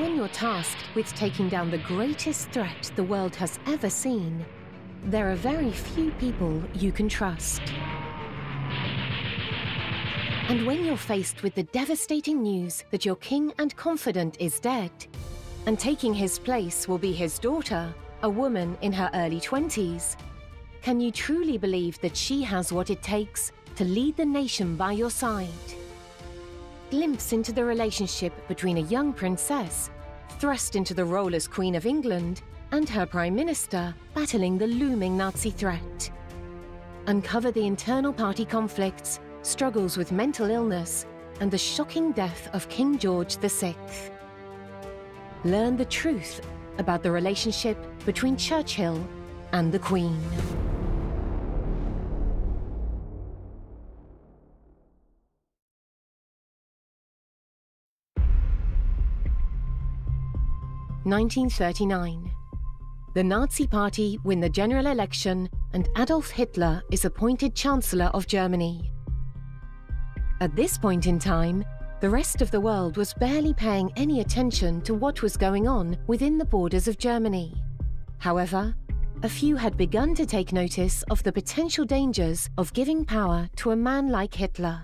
When you're tasked with taking down the greatest threat the world has ever seen, there are very few people you can trust. And when you're faced with the devastating news that your king and confidant is dead, and taking his place will be his daughter, a woman in her early 20s, can you truly believe that she has what it takes to lead the nation by your side? Glimpse into the relationship between a young princess, thrust into the role as Queen of England, and her Prime Minister battling the looming Nazi threat. Uncover the internal party conflicts, struggles with mental illness, and the shocking death of King George VI. Learn the truth about the relationship between Churchill and the Queen. (1939). The Nazi Party win the general election and Adolf Hitler is appointed Chancellor of Germany. At this point in time, the rest of the world was barely paying any attention to what was going on within the borders of Germany. However, a few had begun to take notice of the potential dangers of giving power to a man like Hitler.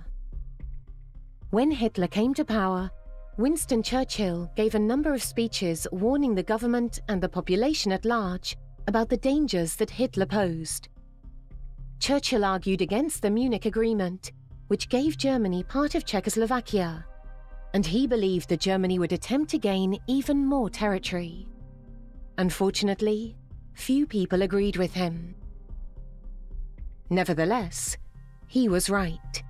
When Hitler came to power, Winston Churchill gave a number of speeches warning the government and the population at large about the dangers that Hitler posed. Churchill argued against the Munich Agreement, which gave Germany part of Czechoslovakia, and he believed that Germany would attempt to gain even more territory. Unfortunately, few people agreed with him. Nevertheless, he was right.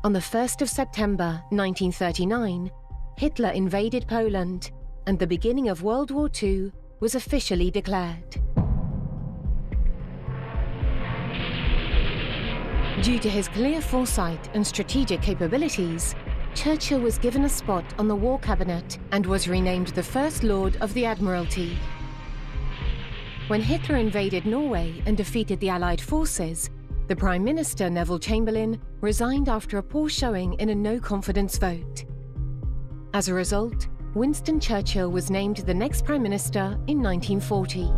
On the 1st of September 1939, Hitler invaded Poland, and the beginning of World War II was officially declared. Due to his clear foresight and strategic capabilities, Churchill was given a spot on the War Cabinet and was renamed the First Lord of the Admiralty. When Hitler invaded Norway and defeated the Allied forces, the Prime Minister Neville Chamberlain resigned after a poor showing in a no-confidence vote. As a result, Winston Churchill was named the next Prime Minister in 1940.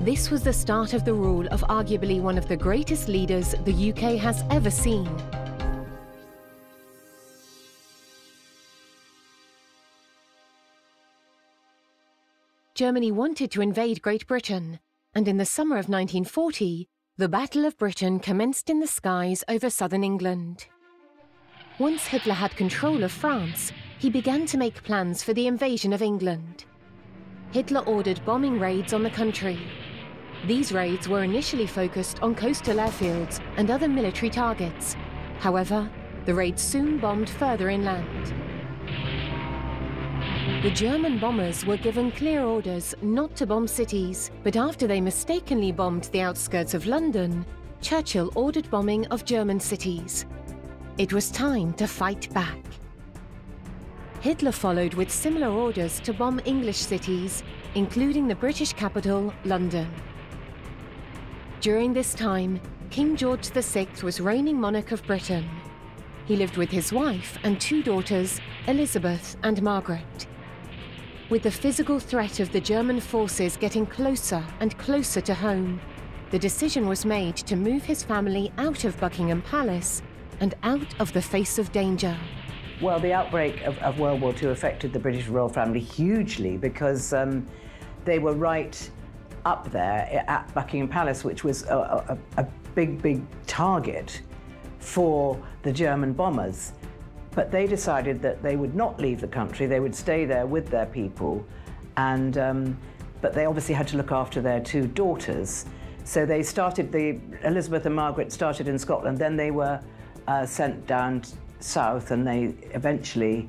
This was the start of the rule of arguably one of the greatest leaders the UK has ever seen. Germany wanted to invade Great Britain, and in the summer of 1940, the Battle of Britain commenced in the skies over southern England. Once Hitler had control of France, he began to make plans for the invasion of England. Hitler ordered bombing raids on the country. These raids were initially focused on coastal airfields and other military targets. However, the raids soon bombed further inland. The German bombers were given clear orders not to bomb cities, but after they mistakenly bombed the outskirts of London, Churchill ordered bombing of German cities. It was time to fight back. Hitler followed with similar orders to bomb English cities, including the British capital, London. During this time, King George VI was reigning monarch of Britain. He lived with his wife and two daughters, Elizabeth and Margaret. With the physical threat of the German forces getting closer and closer to home, the decision was made to move his family out of Buckingham Palace and out of the face of danger. Well, the outbreak of World War II affected the British royal family hugely because they were right up there at Buckingham Palace, which was a big target for the German bombers. But they decided that they would not leave the country, they would stay there with their people, and but they obviously had to look after their two daughters. So they started, Elizabeth and Margaret started in Scotland, then they were sent down south, and they eventually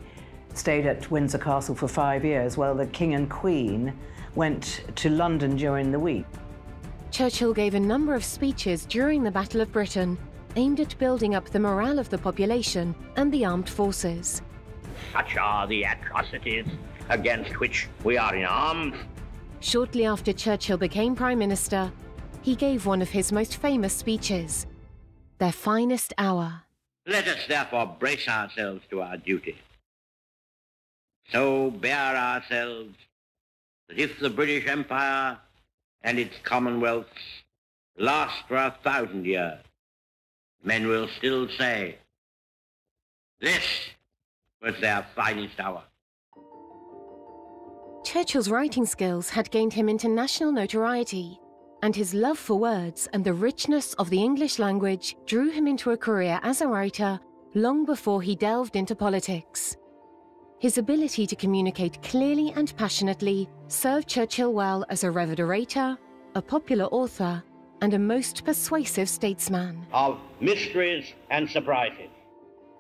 stayed at Windsor Castle for 5 years, while the King and Queen went to London during the week. Churchill gave a number of speeches during the Battle of Britain, aimed at building up the morale of the population and the armed forces. Such are the atrocities against which we are in arms. Shortly after Churchill became Prime Minister, he gave one of his most famous speeches. their finest hour. Let us therefore brace ourselves to our duty. So bear ourselves that if the British Empire and its commonwealths last for 1,000 years, men will still say, this was their finest hour. Churchill's writing skills had gained him international notoriety, and his love for words and the richness of the English language drew him into a career as a writer long before he delved into politics. His ability to communicate clearly and passionately served Churchill well as a revered orator, a popular author, and a most persuasive statesman. Of mysteries and surprises.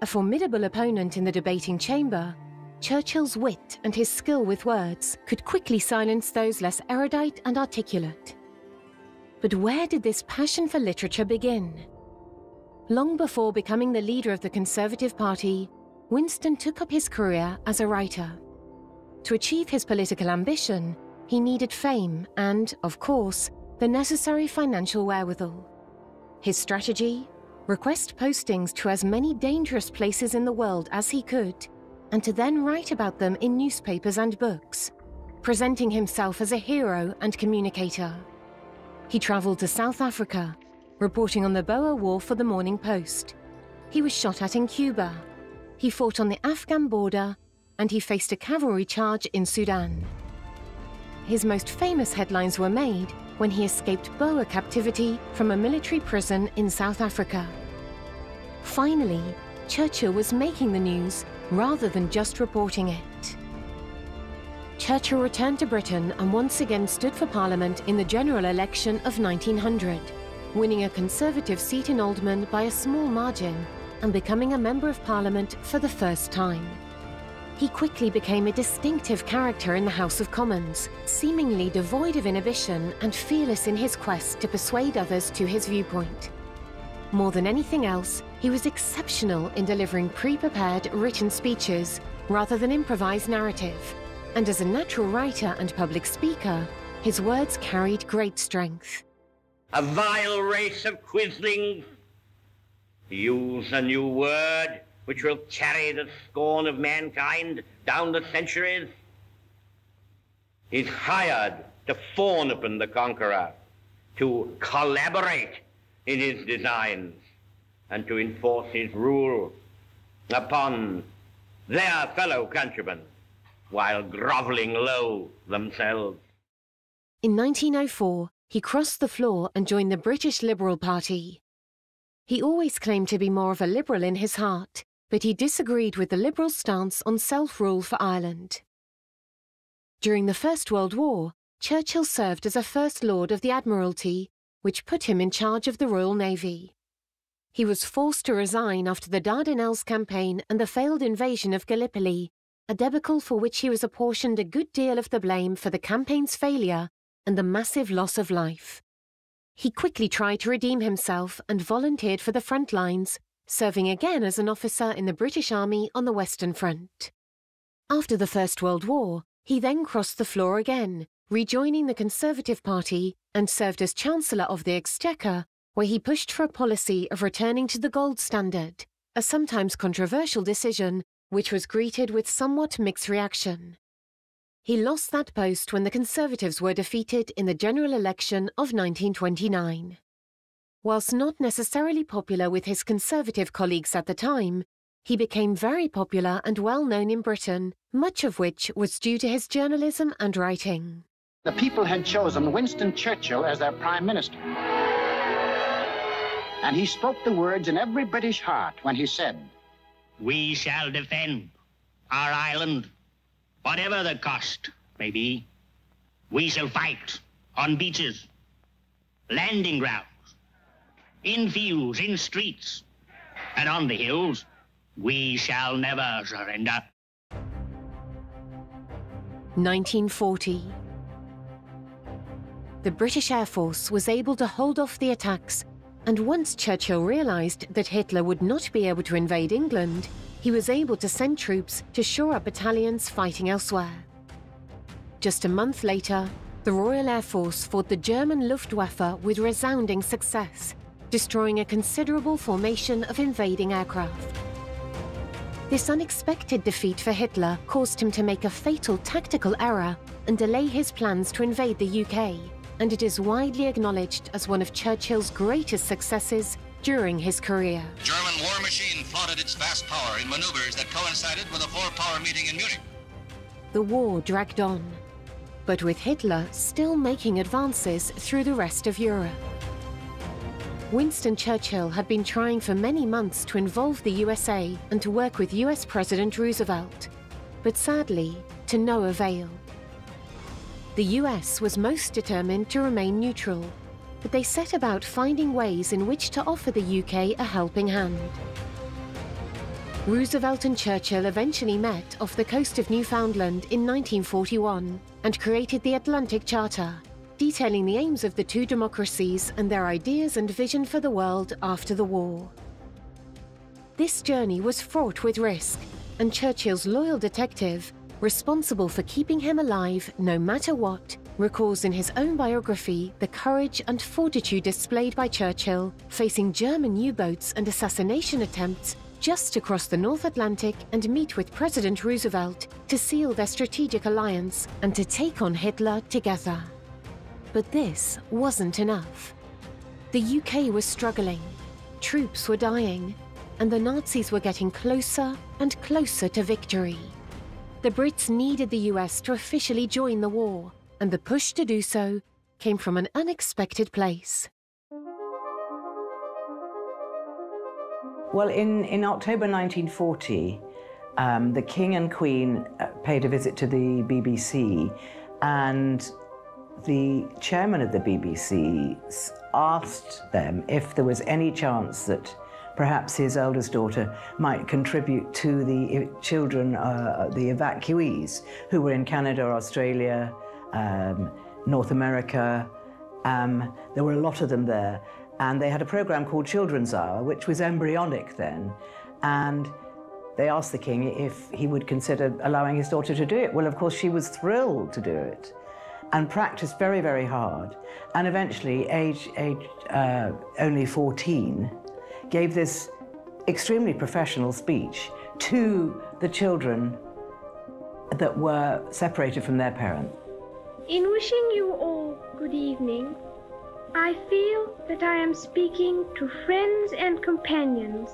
A formidable opponent in the debating chamber, Churchill's wit and his skill with words could quickly silence those less erudite and articulate. But where did this passion for literature begin? Long before becoming the leader of the Conservative Party, Winston took up his career as a writer. To achieve his political ambition, he needed fame and, of course, the necessary financial wherewithal. His strategy? Request postings to as many dangerous places in the world as he could, and to then write about them in newspapers and books, presenting himself as a hero and communicator. He travelled to South Africa, reporting on the Boer War for the Morning Post. He was shot at in Cuba. He fought on the Afghan border, and he faced a cavalry charge in Sudan. His most famous headlines were made when he escaped Boer captivity from a military prison in South Africa. Finally, Churchill was making the news rather than just reporting it. Churchill returned to Britain and once again stood for Parliament in the general election of 1900, winning a Conservative seat in Oldham by a small margin and becoming a Member of Parliament for the first time. He quickly became a distinctive character in the House of Commons, seemingly devoid of inhibition and fearless in his quest to persuade others to his viewpoint. More than anything else, he was exceptional in delivering pre-prepared written speeches rather than improvised narrative, and as a natural writer and public speaker, his words carried great strength. A vile race of quislings use a new word which will carry the scorn of mankind down the centuries. He's hired to fawn upon the conqueror, to collaborate in his designs, and to enforce his rule upon their fellow countrymen, while grovelling low themselves. In 1904, he crossed the floor and joined the British Liberal Party. He always claimed to be more of a liberal in his heart, but he disagreed with the Liberal stance on self-rule for Ireland. During the First World War, Churchill served as a First Lord of the Admiralty, which put him in charge of the Royal Navy. He was forced to resign after the Dardanelles campaign and the failed invasion of Gallipoli, a debacle for which he was apportioned a good deal of the blame for the campaign's failure and the massive loss of life. He quickly tried to redeem himself and volunteered for the front lines, serving again as an officer in the British Army on the Western Front. After the First World War, he then crossed the floor again, rejoining the Conservative Party, and served as Chancellor of the Exchequer, where he pushed for a policy of returning to the gold standard, a sometimes controversial decision which was greeted with somewhat mixed reaction. He lost that post when the Conservatives were defeated in the general election of 1929. Whilst not necessarily popular with his Conservative colleagues at the time, he became very popular and well known in Britain, much of which was due to his journalism and writing. The people had chosen Winston Churchill as their Prime Minister. And he spoke the words in every British heart when he said, "We shall defend our island, whatever the cost may be. We shall fight on beaches, landing grounds, in fields, in streets, and on the hills. We shall never surrender." 1940. The British Air Force was able to hold off the attacks, and once Churchill realised that Hitler would not be able to invade England, he was able to send troops to shore up battalions fighting elsewhere. Just a month later, the Royal Air Force fought the German Luftwaffe with resounding success, destroying a considerable formation of invading aircraft. This unexpected defeat for Hitler caused him to make a fatal tactical error and delay his plans to invade the UK, and it is widely acknowledged as one of Churchill's greatest successes during his career. German war machine flaunted its vast power in maneuvers that coincided with a four-power meeting in Munich. The war dragged on, but with Hitler still making advances through the rest of Europe. Winston Churchill had been trying for many months to involve the USA and to work with US President Roosevelt, but sadly, to no avail. The US was most determined to remain neutral, but they set about finding ways in which to offer the UK a helping hand. Roosevelt and Churchill eventually met off the coast of Newfoundland in 1941 and created the Atlantic Charter, detailing the aims of the two democracies and their ideas and vision for the world after the war. This journey was fraught with risk, and Churchill's loyal detective, responsible for keeping him alive no matter what, recalls in his own biography the courage and fortitude displayed by Churchill facing German U-boats and assassination attempts just to cross the North Atlantic and meet with President Roosevelt to seal their strategic alliance and to take on Hitler together. But this wasn't enough. The UK was struggling, troops were dying, and the Nazis were getting closer and closer to victory. The Brits needed the US to officially join the war, and the push to do so came from an unexpected place. Well, in October 1940, the King and Queen paid a visit to the BBC, and the chairman of the BBC asked them if there was any chance that perhaps his eldest daughter might contribute to the children, the evacuees, who were in Canada, Australia, North America. There were a lot of them there. And they had a program called Children's Hour, which was embryonic then. And they asked the king if he would consider allowing his daughter to do it. Well, of course, she was thrilled to do it and practiced very, very hard. And eventually, only 14, gave this extremely professional speech to the children that were separated from their parents. In wishing you all good evening, I feel that I am speaking to friends and companions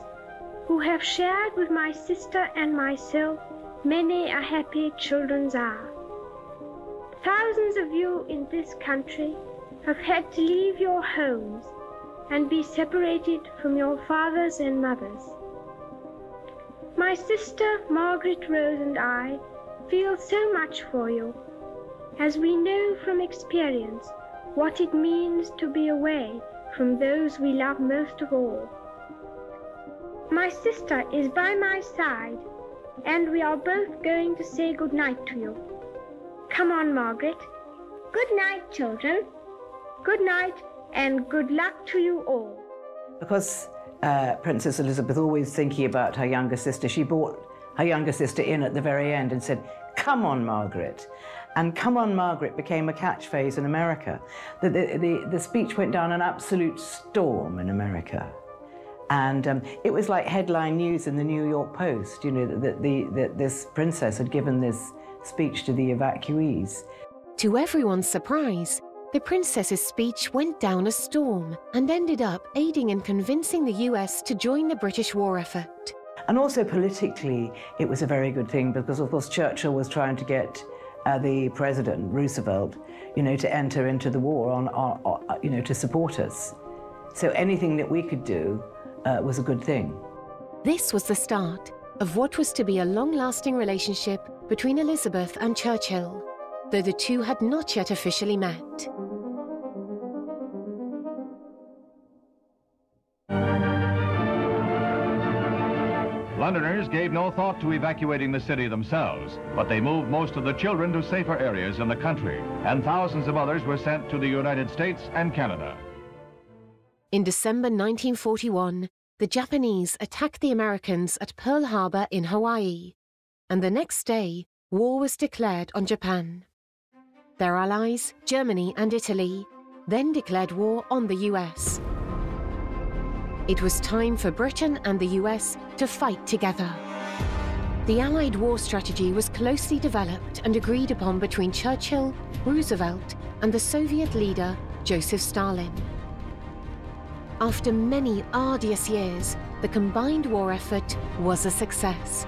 who have shared with my sister and myself many a happy children's hour. Thousands of you in this country have had to leave your homes and be separated from your fathers and mothers. My sister Margaret Rose and I feel so much for you, as we know from experience what it means to be away from those we love most of all. My sister is by my side, and we are both going to say good night to you. Come on, Margaret. Good night, children. Good night, and good luck to you all. Because Princess Elizabeth, always thinking about her younger sister, she brought her younger sister in at the very end and said, "Come on, Margaret." And "Come on, Margaret" became a catchphrase in America. The speech went down an absolute storm in America. And it was like headline news in the New York Post, you know, that this princess had given this speech to the evacuees. To everyone's surprise, the princess's speech went down a storm and ended up aiding in convincing the US to join the British war effort. And also politically, it was a very good thing because, of course, Churchill was trying to get the president, Roosevelt, you know, to enter into the war you know, to support us. So anything that we could do was a good thing. This was the start of what was to be a long-lasting relationship between Elizabeth and Churchill, though the two had not yet officially met. Londoners gave no thought to evacuating the city themselves, but they moved most of the children to safer areas in the country, and thousands of others were sent to the United States and Canada. In December 1941, the Japanese attacked the Americans at Pearl Harbor in Hawaii, and the next day, war was declared on Japan. Their allies, Germany and Italy, then declared war on the US. It was time for Britain and the US to fight together. The Allied war strategy was closely developed and agreed upon between Churchill, Roosevelt, and the Soviet leader, Joseph Stalin. After many arduous years, the combined war effort was a success.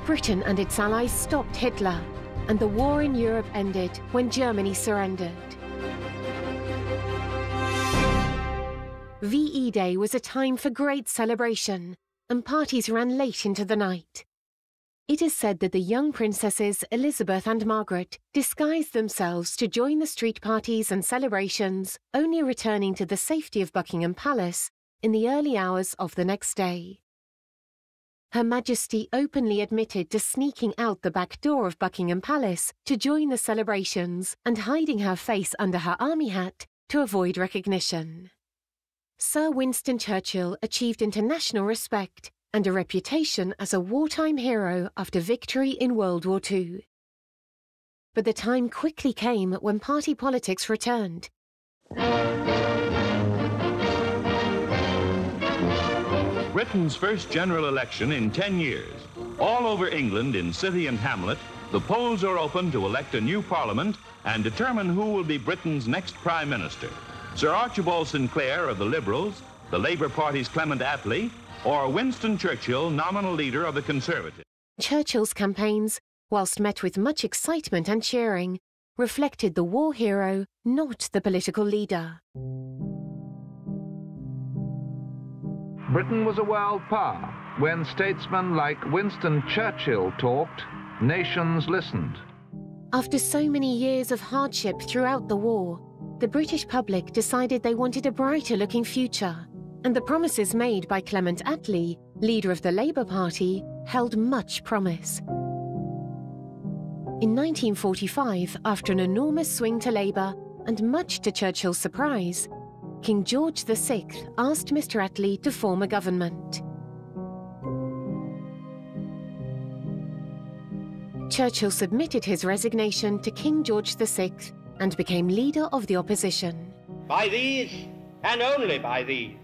Britain and its allies stopped Hitler, and the war in Europe ended when Germany surrendered. VE Day was a time for great celebration, and parties ran late into the night. It is said that the young princesses Elizabeth and Margaret disguised themselves to join the street parties and celebrations, only returning to the safety of Buckingham Palace in the early hours of the next day. Her Majesty openly admitted to sneaking out the back door of Buckingham Palace to join the celebrations and hiding her face under her army hat to avoid recognition. Sir Winston Churchill achieved international respect and a reputation as a wartime hero after victory in World War II. But the time quickly came when party politics returned. Britain's first general election in 10 years. All over England, in city and hamlet, the polls are open to elect a new parliament and determine who will be Britain's next Prime Minister. Sir Archibald Sinclair of the Liberals, the Labour Party's Clement Attlee, or Winston Churchill, nominal leader of the Conservatives. Churchill's campaigns, whilst met with much excitement and cheering, reflected the war hero, not the political leader. Britain was a world power. When statesmen like Winston Churchill talked, nations listened. After so many years of hardship throughout the war, the British public decided they wanted a brighter-looking future, and the promises made by Clement Attlee, leader of the Labour Party, held much promise. In 1945, after an enormous swing to Labour, and much to Churchill's surprise, King George VI asked Mr. Attlee to form a government. Churchill submitted his resignation to King George VI and became leader of the opposition. By these, and only by these,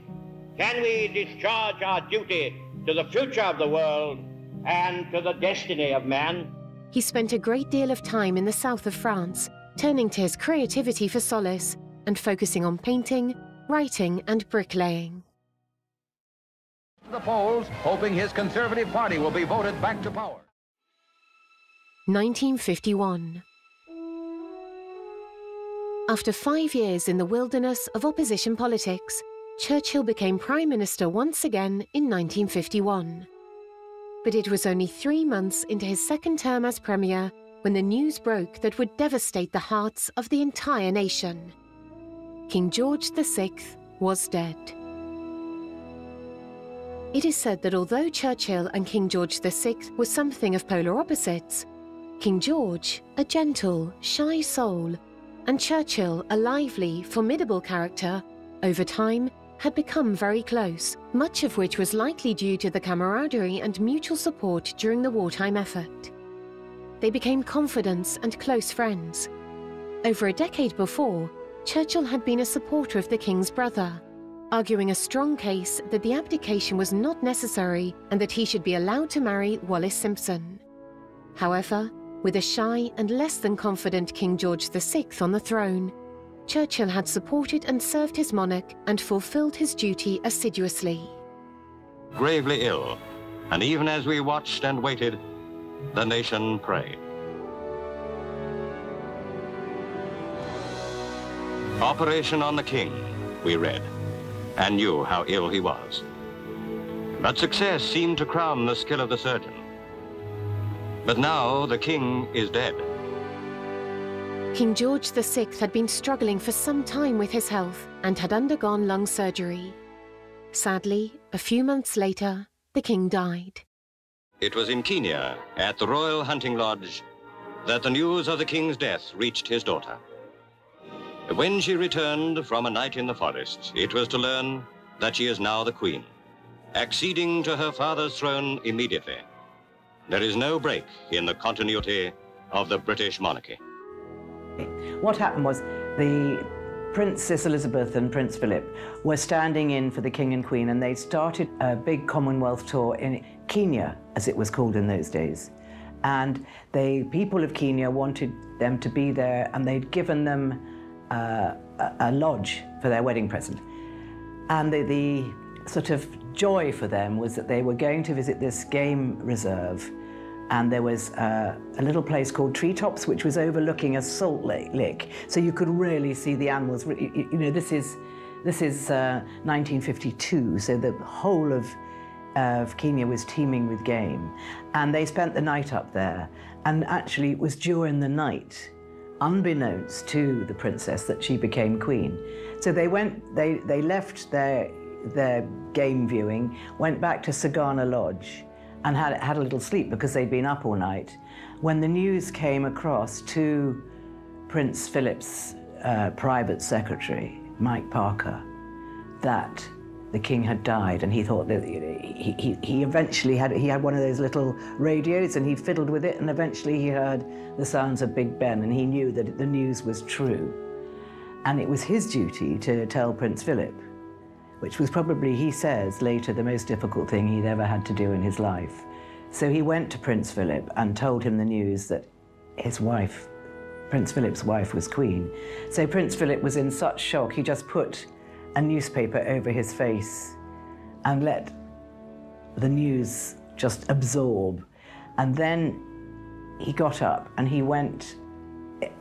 can we discharge our duty to the future of the world and to the destiny of man. He spent a great deal of time in the south of France, turning to his creativity for solace and focusing on painting, writing and bricklaying. The polls, hoping his Conservative Party will be voted back to power. 1951. After 5 years in the wilderness of opposition politics, Churchill became Prime Minister once again in 1951. But it was only 3 months into his second term as Premier when the news broke that would devastate the hearts of the entire nation. King George VI was dead. It is said that although Churchill and King George VI were something of polar opposites, King George, a gentle, shy soul, and Churchill, a lively, formidable character, over time had become very close, much of which was likely due to the camaraderie and mutual support during the wartime effort. They became confidants and close friends. Over a decade before, Churchill had been a supporter of the King's brother, arguing a strong case that the abdication was not necessary and that he should be allowed to marry Wallis Simpson. However, with a shy and less than confident King George VI on the throne, Churchill had supported and served his monarch and fulfilled his duty assiduously. Gravely ill, and even as we watched and waited, the nation prayed. Operation on the King, we read, and knew how ill he was. But success seemed to crown the skill of the surgeon. But now the King is dead. King George VI had been struggling for some time with his health and had undergone lung surgery. Sadly, a few months later, the King died. It was in Kenya, at the Royal Hunting Lodge, that the news of the King's death reached his daughter. When she returned from a night in the forest, it was to learn that she is now the Queen, acceding to her father's throne immediately. There is no break in the continuity of the British monarchy. What happened was the Princess Elizabeth and Prince Philip were standing in for the King and Queen, and they started a big Commonwealth tour in Kenya, as it was called in those days. And the people of Kenya wanted them to be there, and they'd given them a lodge for their wedding present. And the sort of joy for them was that they were going to visit this game reserve, and there was a little place called Treetops, which was overlooking a salt lick, so you could really see the animals. You know, this is 1952, so the whole of Kenya was teeming with game, and they spent the night up there. And actually, it was during the night, unbeknownst to the princess, that she became queen. So they left their game viewing, went back to Sagana Lodge, and had a little sleep because they'd been up all night. When the news came across to Prince Philip's private secretary, Mike Parker, that the king had died, and he thought that he eventually had one of those little radios, and he fiddled with it, and eventually he heard the sounds of Big Ben, and he knew that the news was true. And it was his duty to tell Prince Philip, which was probably, he says later, the most difficult thing he'd ever had to do in his life. So he went to Prince Philip and told him the news that his wife, Prince Philip's wife, was queen. So Prince Philip was in such shock, he just put a newspaper over his face and let the news just absorb. And then he got up and he went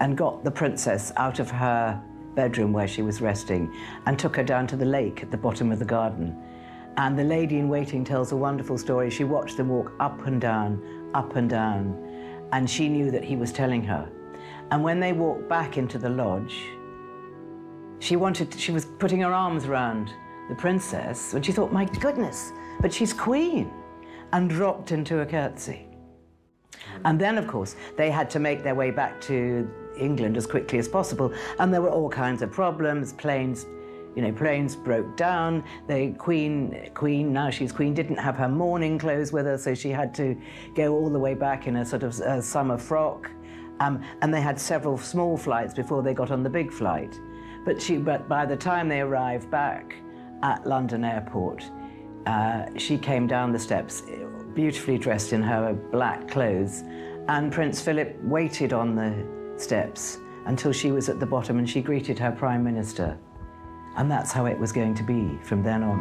and got the princess out of her bedroom where she was resting and took her down to the lake at the bottom of the garden. And the lady in waiting tells a wonderful story. She watched them walk up and down, and she knew that he was telling her. And when they walked back into the lodge, she was putting her arms around the princess, and she thought, my goodness, but she's queen, and dropped into a curtsy. And then, of course, they had to make their way back to England as quickly as possible, and there were all kinds of problems. Planes broke down. The queen, now she's queen, didn't have her mourning clothes with her, so she had to go all the way back in a sort of summer frock. And they had several small flights before they got on the big flight. But by the time they arrived back at London Airport, she came down the steps, beautifully dressed in her black clothes, and Prince Philip waited on the steps until she was at the bottom, and she greeted her Prime Minister. And that's how it was going to be from then on.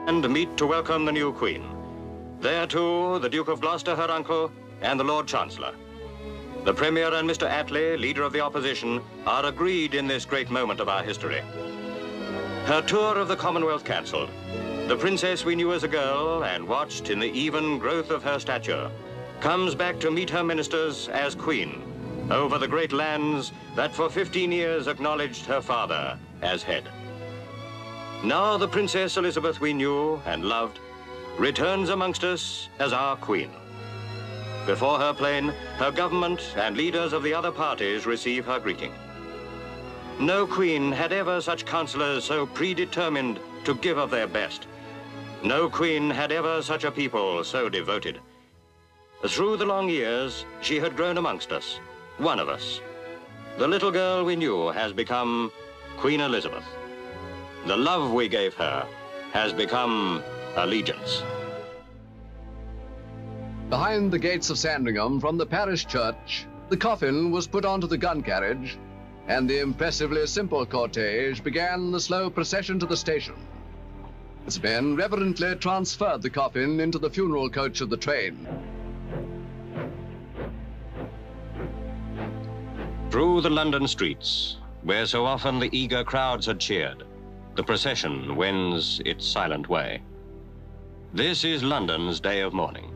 And meet to welcome the new Queen. There too, the Duke of Gloucester, her uncle, and the Lord Chancellor. The Premier and Mr. Attlee, leader of the opposition, are agreed in this great moment of our history. Her tour of the Commonwealth cancelled. The princess we knew as a girl and watched in the even growth of her stature comes back to meet her ministers as queen over the great lands that for 15 years acknowledged her father as head. Now the Princess Elizabeth we knew and loved returns amongst us as our queen. Before her plane, her government and leaders of the other parties receive her greeting. No queen had ever such councillors so predetermined to give of their best. No queen had ever such a people so devoted. Through the long years, she had grown amongst us, one of us. The little girl we knew has become Queen Elizabeth. The love we gave her has become allegiance. Behind the gates of Sandringham, from the parish church, the coffin was put onto the gun carriage, and the impressively simple cortege began the slow procession to the station. Its men reverently transferred the coffin into the funeral coach of the train. Through the London streets, where so often the eager crowds had cheered, the procession wends its silent way. This is London's day of mourning.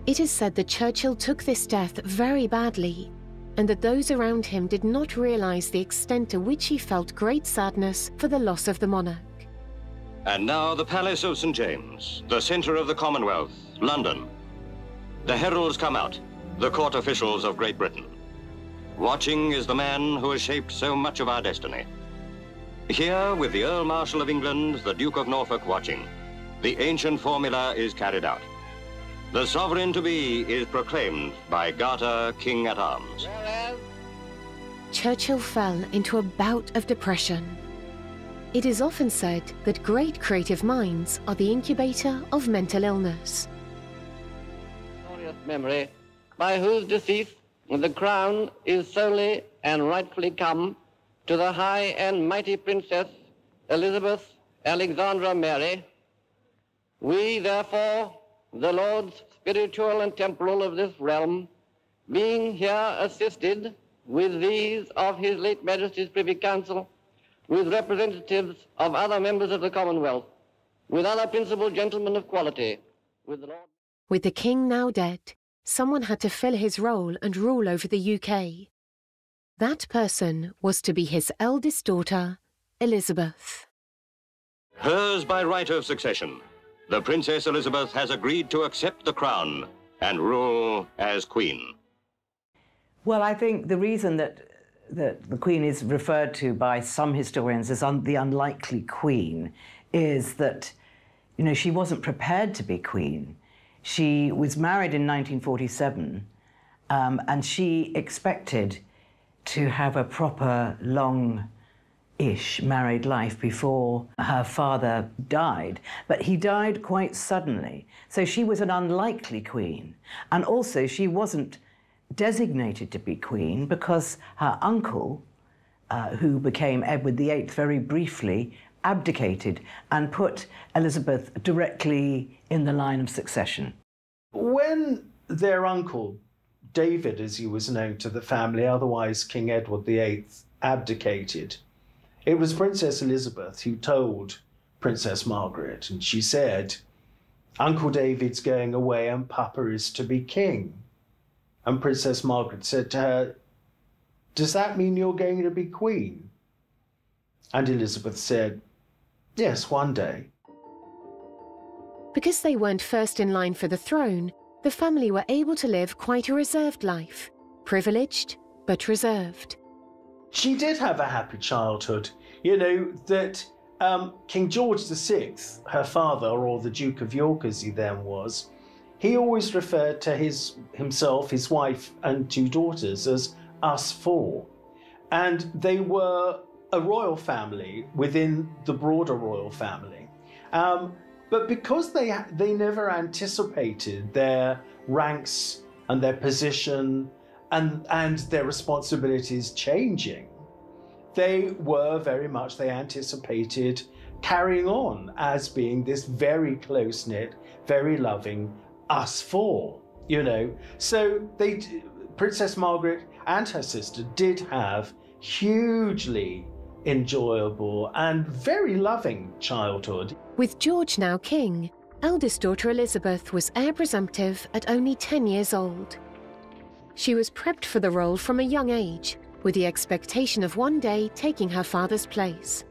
It is said that Churchill took this death very badly, and that those around him did not realise the extent to which he felt great sadness for the loss of the monarch. And now the Palace of St. James, the centre of the Commonwealth, London. The heralds come out, the court officials of Great Britain. Watching is the man who has shaped so much of our destiny. Here, with the Earl Marshal of England, the Duke of Norfolk watching, the ancient formula is carried out. The sovereign-to-be is proclaimed by Garter, King-at-Arms. Churchill fell into a bout of depression. It is often said that great creative minds are the incubator of mental illness. Memory, by whose decease the crown is solely and rightfully come to the high and mighty Princess Elizabeth Alexandra Mary, we therefore, the lords spiritual and temporal of this realm, being here assisted with these of His late Majesty's Privy Council, with representatives of other members of the Commonwealth, with other principal gentlemen of quality, with the Lord... With the king now dead, someone had to fill his role and rule over the UK. That person was to be his eldest daughter, Elizabeth. Hers by right of succession, the Princess Elizabeth has agreed to accept the crown and rule as Queen. Well, I think the reason that the Queen is referred to by some historians as the unlikely Queen is that, you know, she wasn't prepared to be Queen. She was married in 1947, and she expected to have a proper, long-ish married life before her father died. But he died quite suddenly, so she was an unlikely queen. And also, she wasn't designated to be queen because her uncle, who became Edward VIII very briefly, abdicated and put Elizabeth directly in the line of succession. When their uncle, David as he was known to the family, otherwise King Edward VIII, abdicated, it was Princess Elizabeth who told Princess Margaret, and she said, "Uncle David's going away and Papa is to be king." And Princess Margaret said to her, "Does that mean you're going to be queen?" And Elizabeth said, "Yes, one day." Because they weren't first in line for the throne, the family were able to live quite a reserved life, privileged but reserved. She did have a happy childhood. You know, that King George VI, her father, or the Duke of York as he then was, he always referred to himself, his wife and two daughters as us four. And they were a royal family within the broader royal family. But because they never anticipated their ranks and their position and their responsibilities changing, they anticipated carrying on as being this very close-knit, very loving us four, you know. So Princess Margaret and her sister did have hugely enjoyable and very loving childhood. With George now king, eldest daughter Elizabeth was heir presumptive at only 10 years old. She was prepped for the role from a young age, with the expectation of one day taking her father's place.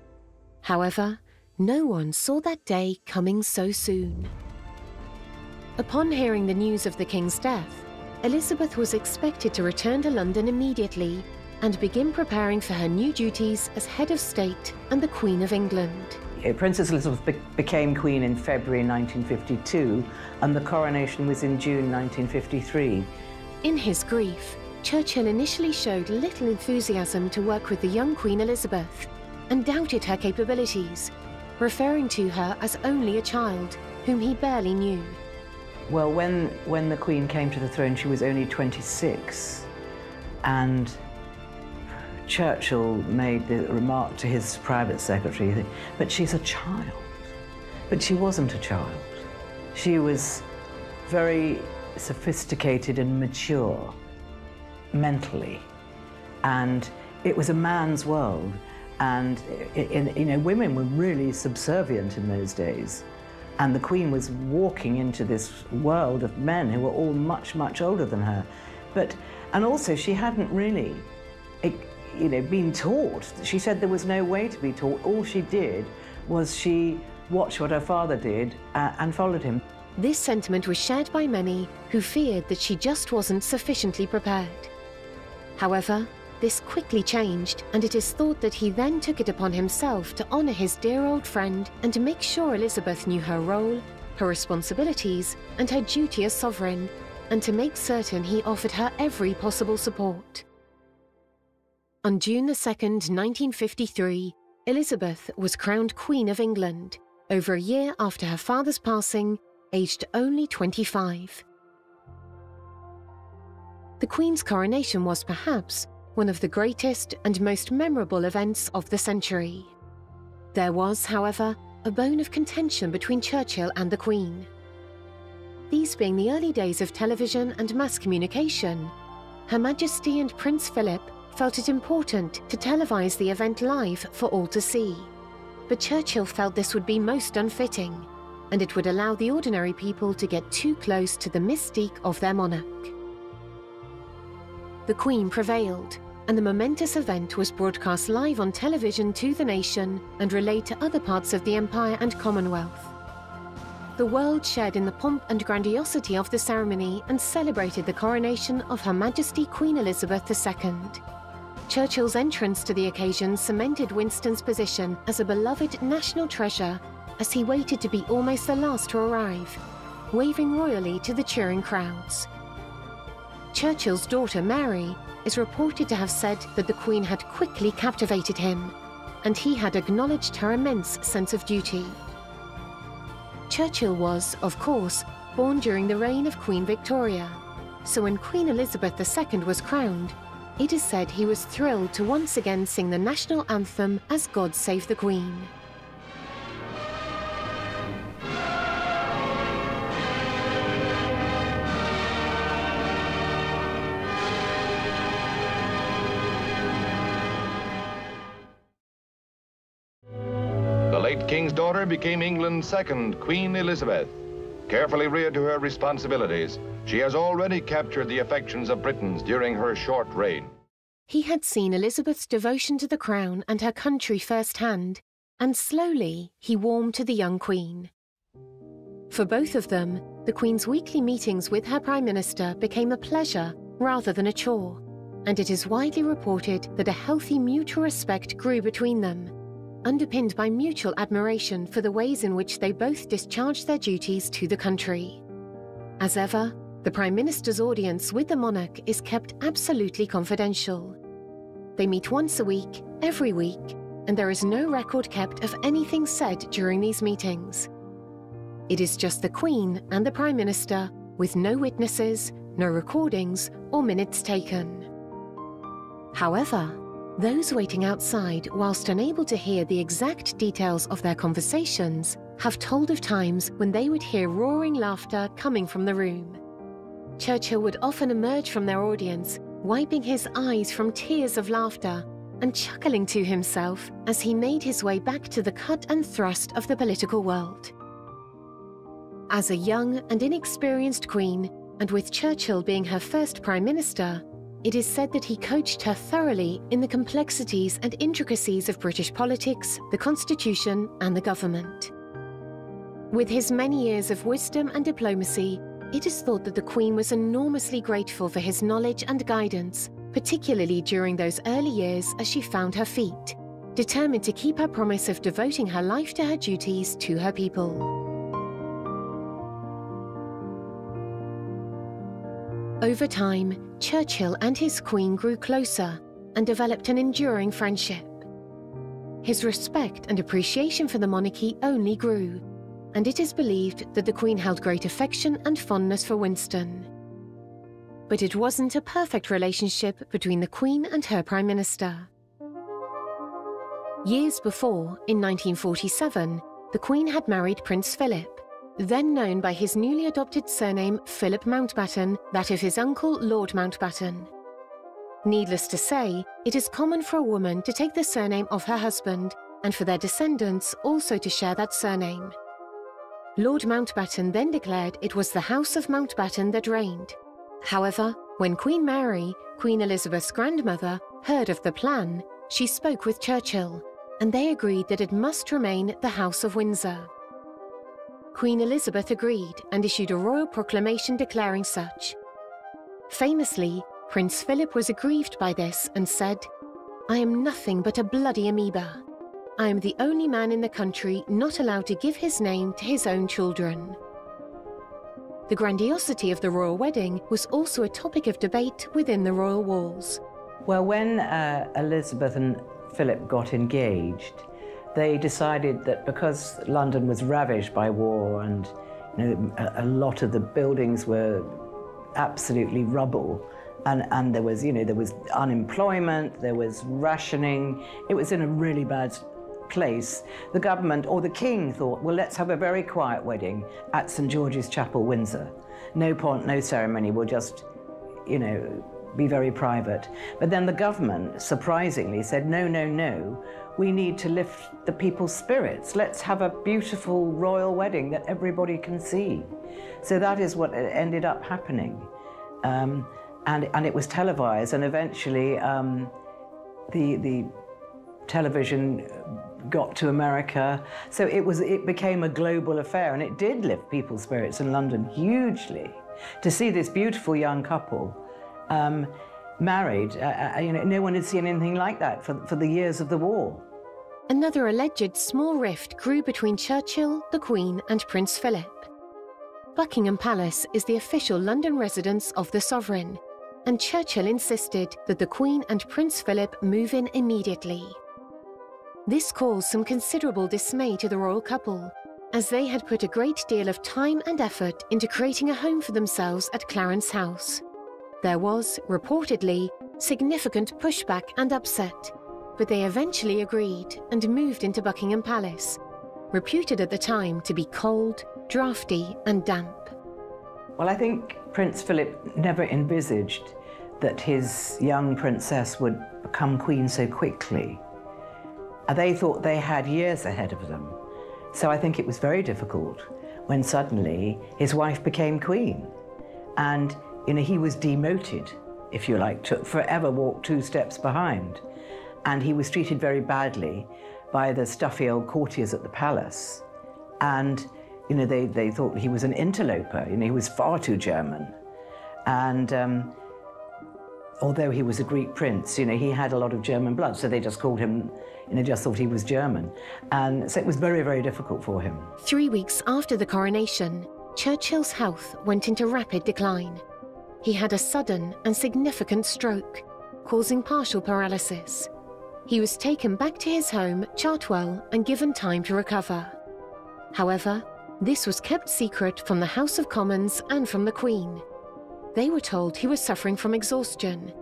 However, no one saw that day coming so soon. Upon hearing the news of the king's death, Elizabeth was expected to return to London immediately and begin preparing for her new duties as head of state and the Queen of England. Princess Elizabeth became Queen in February 1952, and the coronation was in June 1953. In his grief, Churchill initially showed little enthusiasm to work with the young Queen Elizabeth and doubted her capabilities, referring to her as only a child whom he barely knew. Well, when the Queen came to the throne, she was only 26, and Churchill made the remark to his private secretary, "But she's a child." But she wasn't a child. She was very sophisticated and mature mentally, and it was a man's world, and you know, women were really subservient in those days, and the Queen was walking into this world of men who were all much, much older than her. And also she hadn't really, you know, been taught. She said there was no way to be taught. All she did was she watched what her father did and followed him. This sentiment was shared by many who feared that she just wasn't sufficiently prepared. However, this quickly changed, and it is thought that he then took it upon himself to honour his dear old friend and to make sure Elizabeth knew her role, her responsibilities, and her duty as sovereign, and to make certain he offered her every possible support. On June 2nd, 1953, Elizabeth was crowned Queen of England, over a year after her father's passing, aged only 25. The Queen's coronation was perhaps one of the greatest and most memorable events of the century. There was, however, a bone of contention between Churchill and the Queen. These being the early days of television and mass communication, Her Majesty and Prince Philip felt it important to televise the event live for all to see. But Churchill felt this would be most unfitting, and it would allow the ordinary people to get too close to the mystique of their monarch. The Queen prevailed, and the momentous event was broadcast live on television to the nation and relayed to other parts of the Empire and Commonwealth. The world shared in the pomp and grandiosity of the ceremony and celebrated the coronation of Her Majesty Queen Elizabeth II. Churchill's entrance to the occasion cemented Winston's position as a beloved national treasure as he waited to be almost the last to arrive, waving royally to the cheering crowds. Churchill's daughter Mary is reported to have said that the Queen had quickly captivated him, and he had acknowledged her immense sense of duty. Churchill was, of course, born during the reign of Queen Victoria, so when Queen Elizabeth II was crowned, it is said he was thrilled to once again sing the national anthem as God Save the Queen. The late King's daughter became England's second Queen Elizabeth. Carefully reared to her responsibilities, she has already captured the affections of Britons during her short reign. He had seen Elizabeth's devotion to the crown and her country firsthand, and slowly he warmed to the young Queen. For both of them, the Queen's weekly meetings with her Prime Minister became a pleasure rather than a chore, and it is widely reported that a healthy mutual respect grew between them, underpinned by mutual admiration for the ways in which they both discharged their duties to the country. As ever, the Prime Minister's audience with the monarch is kept absolutely confidential. They meet once a week, every week, and there is no record kept of anything said during these meetings. It is just the Queen and the Prime Minister, with no witnesses, no recordings, or minutes taken. However, those waiting outside, whilst unable to hear the exact details of their conversations, have told of times when they would hear roaring laughter coming from the room. Churchill would often emerge from their audience, wiping his eyes from tears of laughter and chuckling to himself as he made his way back to the cut and thrust of the political world. As a young and inexperienced queen, and with Churchill being her first Prime Minister, it is said that he coached her thoroughly in the complexities and intricacies of British politics, the Constitution, and the government. With his many years of wisdom and diplomacy, it is thought that the Queen was enormously grateful for his knowledge and guidance, particularly during those early years as she found her feet, determined to keep her promise of devoting her life to her duties to her people. Over time, Churchill and his Queen grew closer and developed an enduring friendship. His respect and appreciation for the monarchy only grew, and it is believed that the Queen held great affection and fondness for Winston. But it wasn't a perfect relationship between the Queen and her Prime Minister. Years before, in 1947, the Queen had married Prince Philip, then known by his newly adopted surname Philip Mountbatten, that of his uncle Lord Mountbatten. Needless to say, it is common for a woman to take the surname of her husband, and for their descendants also to share that surname. Lord Mountbatten then declared it was the House of Mountbatten that reigned. However, when Queen Mary, Queen Elizabeth's grandmother, heard of the plan, she spoke with Churchill, and they agreed that it must remain the House of Windsor. Queen Elizabeth agreed and issued a royal proclamation declaring such. Famously, Prince Philip was aggrieved by this and said, "I am nothing but a bloody amoeba. I am the only man in the country not allowed to give his name to his own children." The grandiosity of the royal wedding was also a topic of debate within the royal walls. Well, when Elizabeth and Philip got engaged, they decided that because London was ravaged by war and a lot of the buildings were absolutely rubble, and there was unemployment, there was rationing, it was in a really bad place. The government or the king thought, well, let's have a very quiet wedding at St. George's Chapel, Windsor. No pomp, no ceremony, we'll just, be very private. But then the government, surprisingly, said, no, we need to lift the people's spirits. Let's have a beautiful royal wedding that everybody can see. So that is what ended up happening. And it was televised, and eventually the television got to America. So it became a global affair, and it did lift people's spirits in London hugely. To see this beautiful young couple married, no one had seen anything like that for the years of the war. Another alleged small rift grew between Churchill, the Queen, and Prince Philip. Buckingham Palace is the official London residence of the sovereign, and Churchill insisted that the Queen and Prince Philip move in immediately. This caused some considerable dismay to the royal couple, as they had put a great deal of time and effort into creating a home for themselves at Clarence House. There was, reportedly, significant pushback and upset, but they eventually agreed and moved into Buckingham Palace, reputed at the time to be cold, drafty and damp. Well, I think Prince Philip never envisaged that his young princess would become queen so quickly. They thought they had years ahead of them. So I think it was very difficult when suddenly his wife became queen. And he was demoted, if you like, to forever walk 2 steps behind. And he was treated very badly by the stuffy old courtiers at the palace. And, they thought he was an interloper, he was far too German. And although he was a Greek prince, he had a lot of German blood, so they just called him, just thought he was German. And so it was very, very difficult for him. 3 weeks after the coronation, Churchill's health went into rapid decline. He had a sudden and significant stroke, causing partial paralysis. He was taken back to his home, Chartwell, and given time to recover. However, this was kept secret from the House of Commons and from the Queen. They were told he was suffering from exhaustion,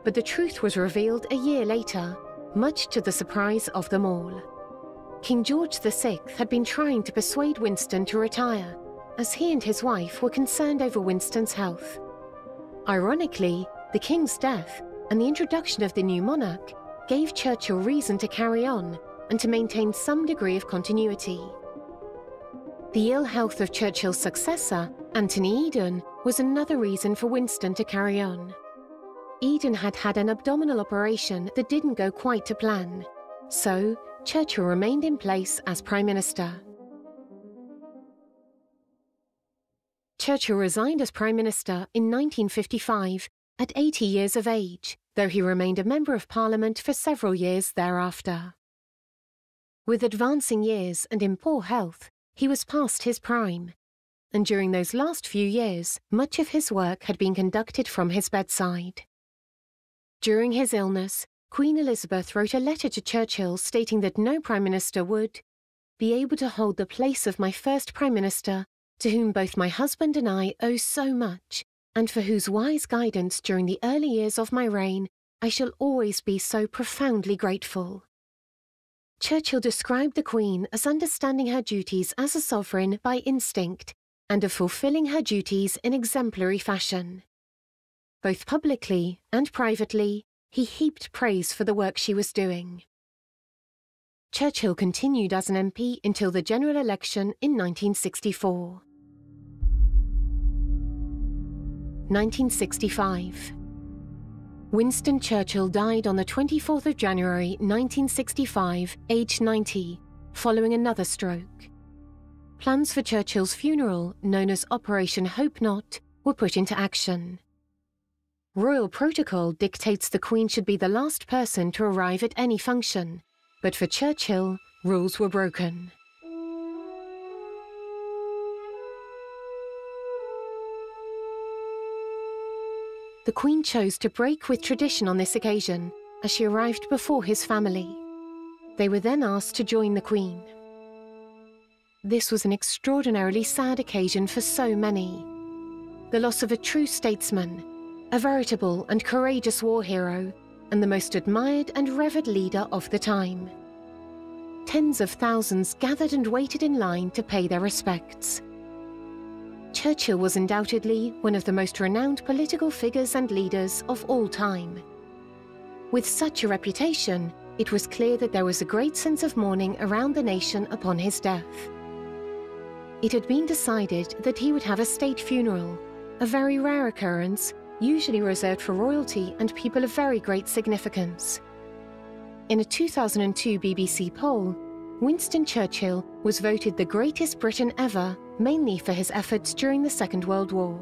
but the truth was revealed a year later, much to the surprise of them all. King George VI had been trying to persuade Winston to retire, as he and his wife were concerned over Winston's health. Ironically, the King's death and the introduction of the new monarch gave Churchill reason to carry on and to maintain some degree of continuity. The ill health of Churchill's successor, Anthony Eden, was another reason for Winston to carry on. Eden had had an abdominal operation that didn't go quite to plan, so Churchill remained in place as Prime Minister. Churchill resigned as Prime Minister in 1955 at 80 years of age, though he remained a Member of Parliament for several years thereafter. With advancing years and in poor health, he was past his prime, and during those last few years, much of his work had been conducted from his bedside. During his illness, Queen Elizabeth wrote a letter to Churchill stating that no Prime Minister would be able to hold the place of my first Prime Minister, to whom both my husband and I owe so much, and for whose wise guidance during the early years of my reign I shall always be so profoundly grateful. Churchill described the Queen as understanding her duties as a sovereign by instinct and of fulfilling her duties in exemplary fashion. Both publicly and privately, he heaped praise for the work she was doing. Churchill continued as an MP until the general election in 1964. 1965. Winston Churchill died on the 24th of January 1965, aged 90, following another stroke. Plans for Churchill's funeral, known as Operation Hope Not, were put into action. Royal protocol dictates the Queen should be the last person to arrive at any function, but for Churchill, rules were broken. the Queen chose to break with tradition on this occasion as she arrived before his family. They were then asked to join the Queen. This was an extraordinarily sad occasion for so many. The loss of a true statesman, a veritable and courageous war hero, and the most admired and revered leader of the time. Tens of thousands gathered and waited in line to pay their respects. Churchill was undoubtedly one of the most renowned political figures and leaders of all time. With such a reputation, it was clear that there was a great sense of mourning around the nation upon his death. It had been decided that he would have a state funeral, a very rare occurrence, usually reserved for royalty and people of very great significance. In a 2002 BBC poll, Winston Churchill was voted the greatest Briton ever, mainly for his efforts during the Second World War.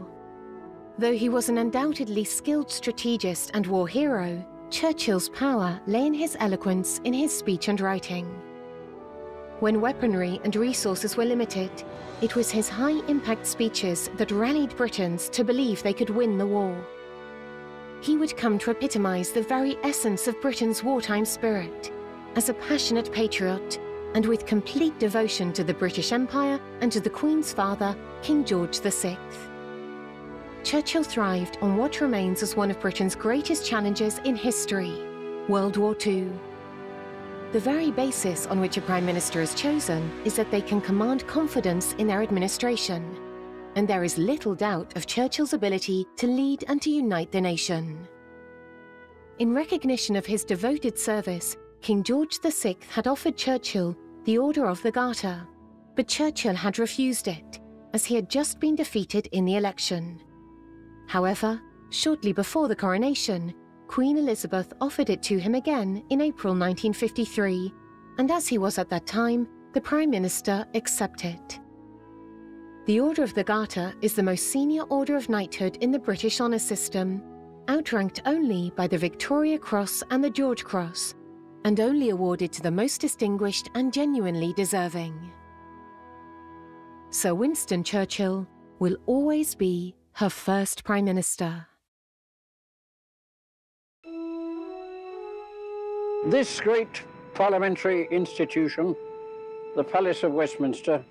Though he was an undoubtedly skilled strategist and war hero, Churchill's power lay in his eloquence in his speech and writing. When weaponry and resources were limited, it was his high-impact speeches that rallied Britons to believe they could win the war. He would come to epitomize the very essence of Britain's wartime spirit, as a passionate patriot and with complete devotion to the British Empire and to the Queen's father, King George VI. Churchill thrived on what remains as one of Britain's greatest challenges in history, World War II. The very basis on which a Prime Minister is chosen is that they can command confidence in their administration, and there is little doubt of Churchill's ability to lead and to unite the nation. In recognition of his devoted service, King George VI had offered Churchill the Order of the Garter, but Churchill had refused it, as he had just been defeated in the election. However, shortly before the coronation, Queen Elizabeth offered it to him again in April 1953, and as he was at that time, the Prime Minister accepted. The Order of the Garter is the most senior order of knighthood in the British honour system, outranked only by the Victoria Cross and the George Cross, and only awarded to the most distinguished and genuinely deserving. Sir Winston Churchill will always be her first Prime Minister. This great parliamentary institution, the Palace of Westminster,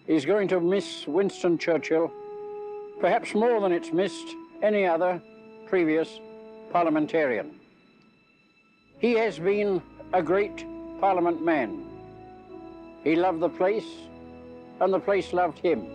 is going to miss Winston Churchill, perhaps more than it's missed any other previous parliamentarian. He has been a great Parliament man. He loved the place, and the place loved him.